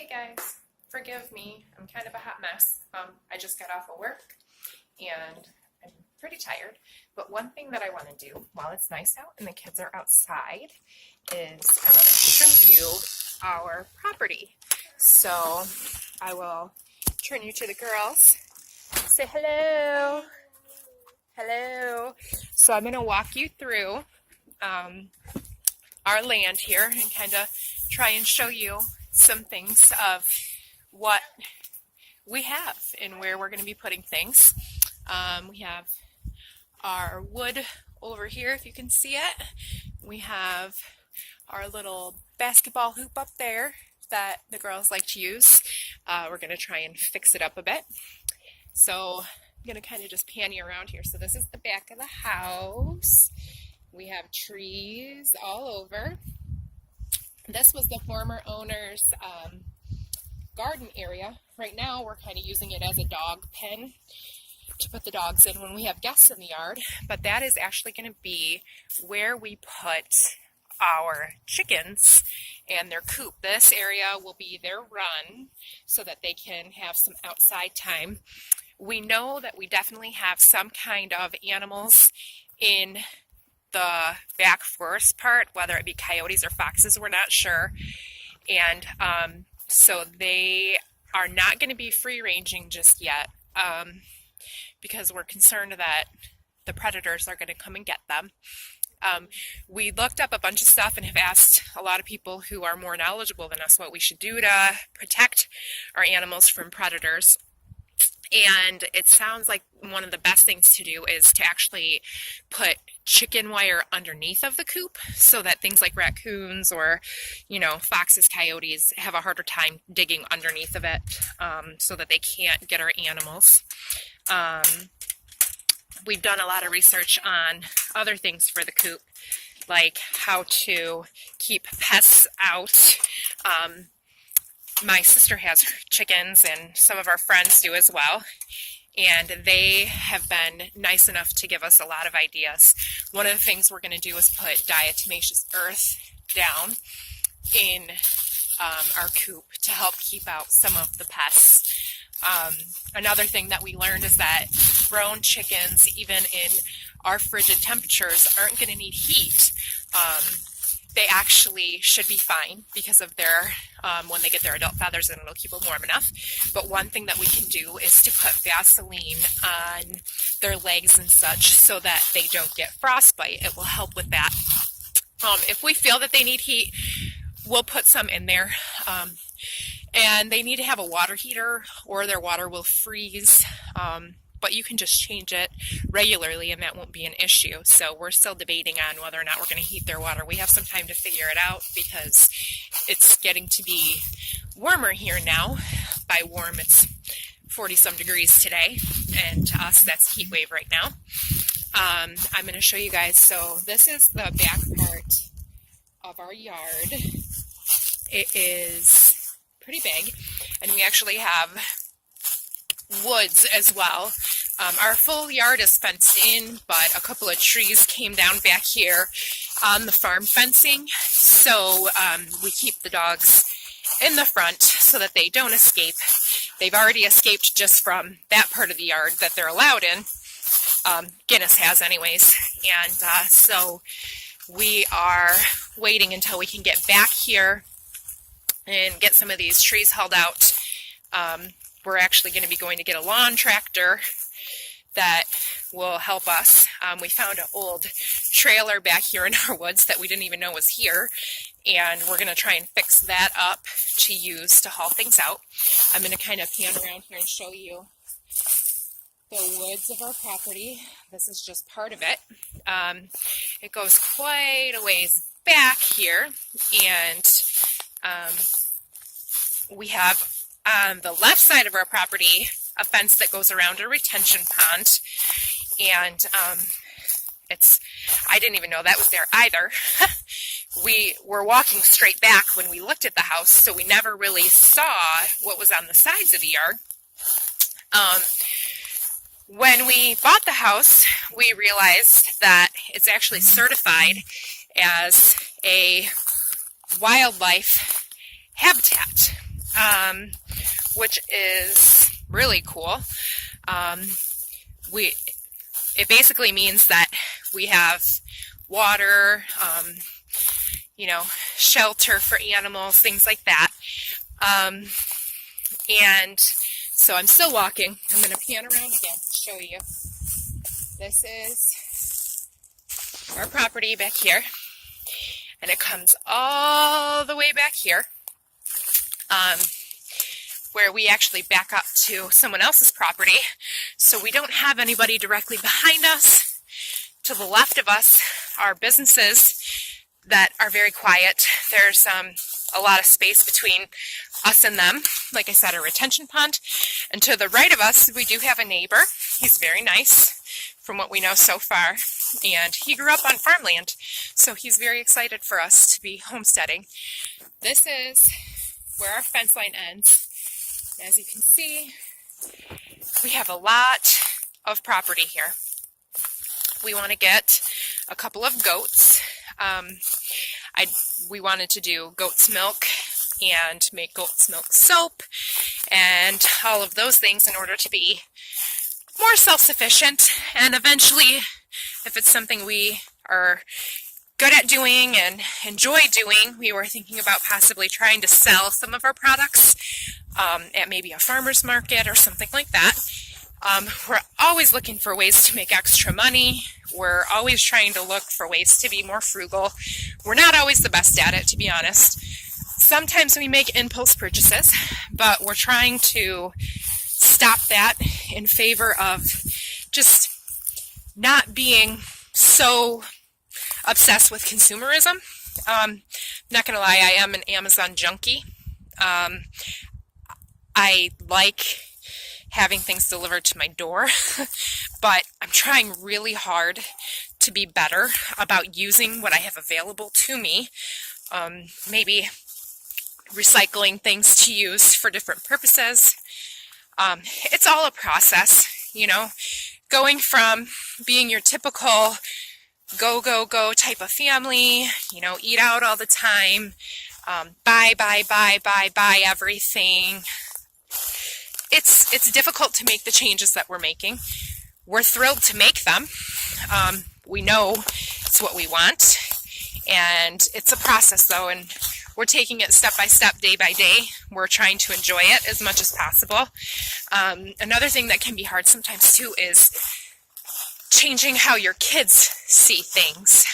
guys, forgive me. I'm kind of a hot mess. I just got off of work and I'm pretty tired. But one thing that I want to do while it's nice out and the kids are outside is I want to show you our property. So I will turn you to the girls. Say hello. Hello. So I'm going to walk you through our land here and kind of try and show you some things of what we have and where we're going to be putting things. We have our wood over here, if you can see it. We have our little basketball hoop up there that the girls like to use. We're going to try and fix it up a bit. So I'm going to kind of just pan you around here. So this is the back of the house. We have trees all over. This was the former owner's garden area. Right now we're kind of using it as a dog pen to put the dogs in when we have guests in the yard. But that is actually going to be where we put our chickens and their coop. This area will be their run so that they can have some outside time. We know that we definitely have some kind of animals in the back forest part, whether it be coyotes or foxes, we're not sure. And so they are not going to be free ranging just yet because we're concerned that the predators are going to come and get them. We looked up a bunch of stuff and have asked a lot of people who are more knowledgeable than us what we should do to protect our animals from predators. And it sounds like one of the best things to do is to actually put chicken wire underneath of the coop so that things like raccoons or, foxes, coyotes have a harder time digging underneath of it so that they can't get our animals. We've done a lot of research on other things for the coop, like how to keep pests out. My sister has chickens and some of our friends do as well, and they have been nice enough to give us a lot of ideas. One of the things we're going to do is put diatomaceous earth down in our coop to help keep out some of the pests. Another thing that we learned is that grown chickens, even in our frigid temperatures, aren't going to need heat. They actually should be fine because of their, when they get their adult feathers, and it'll keep them warm enough. But one thing that we can do is to put Vaseline on their legs and such so that they don't get frostbite. It will help with that. If we feel that they need heat, we'll put some in there. And they need to have a water heater or their water will freeze. But you can just change it regularly and that won't be an issue. So we're still debating on whether or not we're going to heat their water. We have some time to figure it out because it's getting to be warmer here now. By warm, it's 40 some degrees today, and to us that's a heat wave right now. I'm going to show you guys. So this is the back part of our yard. It is pretty big, and we actually have woods as well. Our full yard is fenced in, but a couple of trees came down back here on the farm fencing. So we keep the dogs in the front so that they don't escape. They've already escaped just from that part of the yard that they're allowed in. Guinness has anyways. And so we are waiting until we can get back here and get some of these trees hauled out. We're actually going to be going to get a lawn tractor that will help us. We found an old trailer back here in our woods that we didn't even know was here, and we're going to try and fix that up to use to haul things out. I'm going to kind of pan around here and show you the woods of our property. This is just part of it. It goes quite a ways back here, and we have on the left side of our property a fence that goes around a retention pond, and I didn't even know that was there either. We were walking straight back when we looked at the house, so we never really saw what was on the sides of the yard. When we bought the house, we realized that it's actually certified as a wildlife habitat. which is really cool. It basically means that we have water, shelter for animals, things like that. And so I'm still walking. I'm going to pan around again to show you. This is our property back here. And it comes all the way back here, where we actually back up to someone else's property. So we don't have anybody directly behind us. To the left of us are businesses that are very quiet. There's a lot of space between us and them. Like I said, a retention pond. And to the right of us, we do have a neighbor. He's very nice from what we know so far. And he grew up on farmland. So he's very excited for us to be homesteading. This is where our fence line ends. As you can see, we have a lot of property here. We want to get a couple of goats. We wanted to do goat's milk and make goat's milk soap and all of those things in order to be more self-sufficient. And eventually, if it's something we are good at doing and enjoy doing, we were thinking about possibly trying to sell some of our products at maybe a farmer's market or something like that. We're always looking for ways to make extra money. We're always trying to look for ways to be more frugal. We're not always the best at it, to be honest. Sometimes we make impulse purchases, but we're trying to stop that in favor of just not being so obsessed with consumerism. Not gonna lie, I am an Amazon junkie. I like having things delivered to my door, but I'm trying really hard to be better about using what I have available to me. Maybe recycling things to use for different purposes. It's all a process, going from being your typical go, go, go type of family, eat out all the time, buy everything. It's difficult to make the changes that we're making. We're thrilled to make them. We know it's what we want, and it's a process though, and we're taking it step by step, day by day. We're trying to enjoy it as much as possible. Another thing that can be hard sometimes too is changing how your kids see things.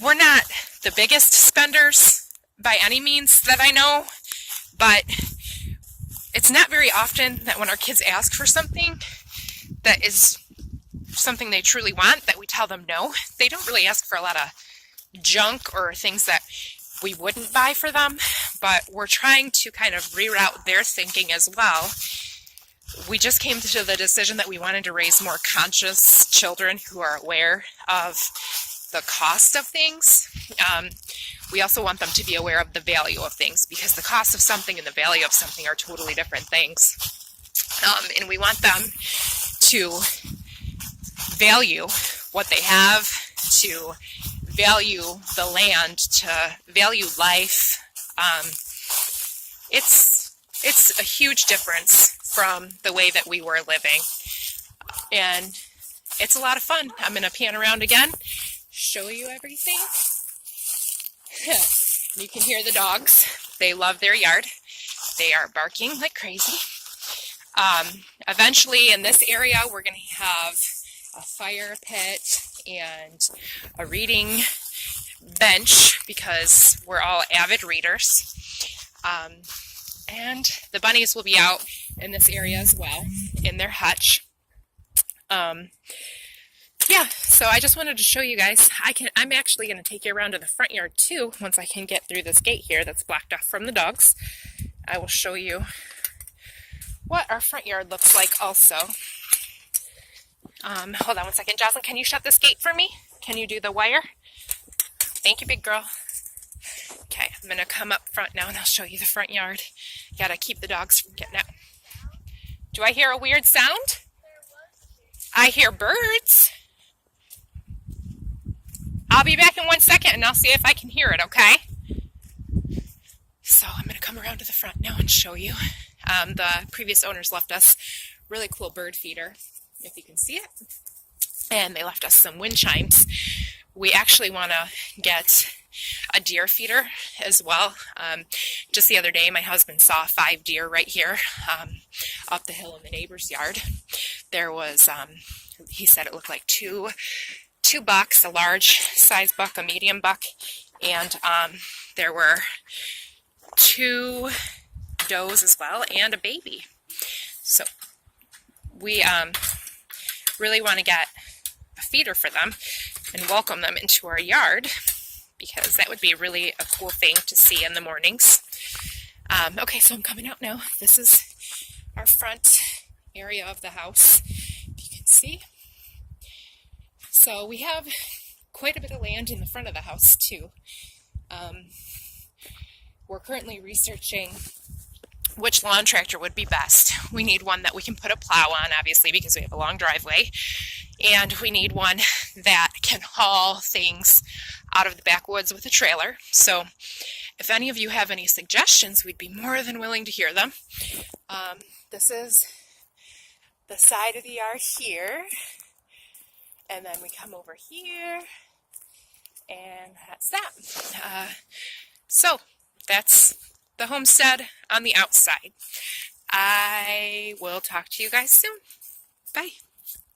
We're not the biggest spenders by any means that I know, but it's not very often that when our kids ask for something that is something they truly want, that we tell them no. They don't really ask for a lot of junk or things that we wouldn't buy for them, but we're trying to kind of reroute their thinking as well. We just came to the decision that we wanted to raise more conscious children who are aware of the cost of things. We also want them to be aware of the value of things, because the cost of something and the value of something are totally different things. And we want them to value what they have, to value the land, to value life. It's a huge difference from the way that we were living. And it's a lot of fun. I'm going to pan around again, show you everything. You can hear the dogs. They love their yard. They are barking like crazy. Eventually in this area, we're going to have a fire pit and a reading bench because we're all avid readers. And the bunnies will be out in this area as well, in their hutch. Yeah, so I just wanted to show you guys. I'm actually going to take you around to the front yard too, once I can get through this gate here that's blocked off from the dogs. I will show you what our front yard looks like also. Hold on one second. Jocelyn, can you shut this gate for me? Can you do the wire? Thank you, big girl. Okay, I'm going to come up front now and I'll show you the front yard. Gotta keep the dogs from getting out. Do I hear a weird sound? I hear birds. I'll be back in 1 second and I'll see if I can hear it, okay? So I'm going to come around to the front now and show you. The previous owners left us really cool bird feeder, if you can see it. And they left us some wind chimes. We actually want to get a deer feeder as well. Just the other day, my husband saw 5 deer right here up the hill in the neighbor's yard. There was, he said it looked like two bucks, a large size buck, a medium buck, and there were 2 does as well, and a baby. So we really want to get a feeder for them and welcome them into our yard, because that would be really a cool thing to see in the mornings. Okay, so I'm coming out now. This is our front area of the house, if you can see. So we have quite a bit of land in the front of the house too. We're currently researching which lawn tractor would be best. We need one that we can put a plow on, obviously, because we have a long driveway. And we need one that can haul things out of the backwoods with a trailer. So if any of you have any suggestions, we'd be more than willing to hear them. This is the side of the yard here. And then we come over here. And that's that. So that's the homestead on the outside. I will talk to you guys soon. Bye.